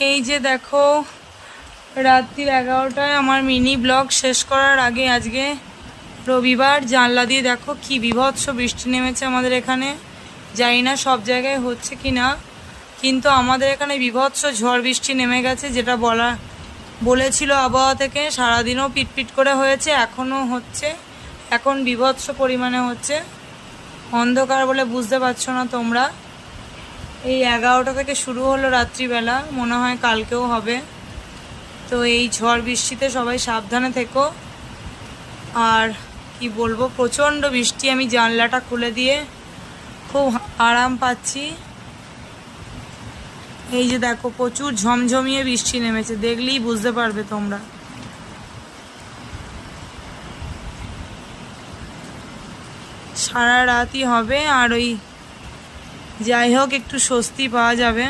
এই যে দেখো, রাত্রি 11টায় আমার মিনি ব্লগ শেষ করার আগে আজকে রবিবার, জানলা দিয়ে দেখো কি বীভৎস বৃষ্টি নেমেছে আমাদের এখানে। জানি না সব জায়গায় হচ্ছে কি না, কিন্তু আমাদের এখানে বীভৎস ঝড় বৃষ্টি নেমে গেছে, যেটা বলেছিল আবহাওয়া থেকে। সারাদিনও পিটপিট করে হয়েছে, এখনও হচ্ছে, এখন বীভৎস পরিমাণে হচ্ছে। অন্ধকার বলে বুঝতে পারছো না তোমরা। এই 11টা থেকে শুরু হলো রাত্রিবেলা, মনে হয় কালকেও হবে। তো এই ঝড় বৃষ্টিতে সবাই সাবধানে থেকো। আর কি বলবো, প্রচণ্ড বৃষ্টি, আমি জানলাটা খুলে দিয়ে খুব আরাম পাচ্ছি। এই যে দেখো, প্রচুর ঝমঝমিয়ে বৃষ্টি নেমেছে, দেখলেই বুঝতে পারবে তোমরা। সারা রাতই হবে, আর ওই যাই হোক একটু স্বস্তি পাওয়া যাবে।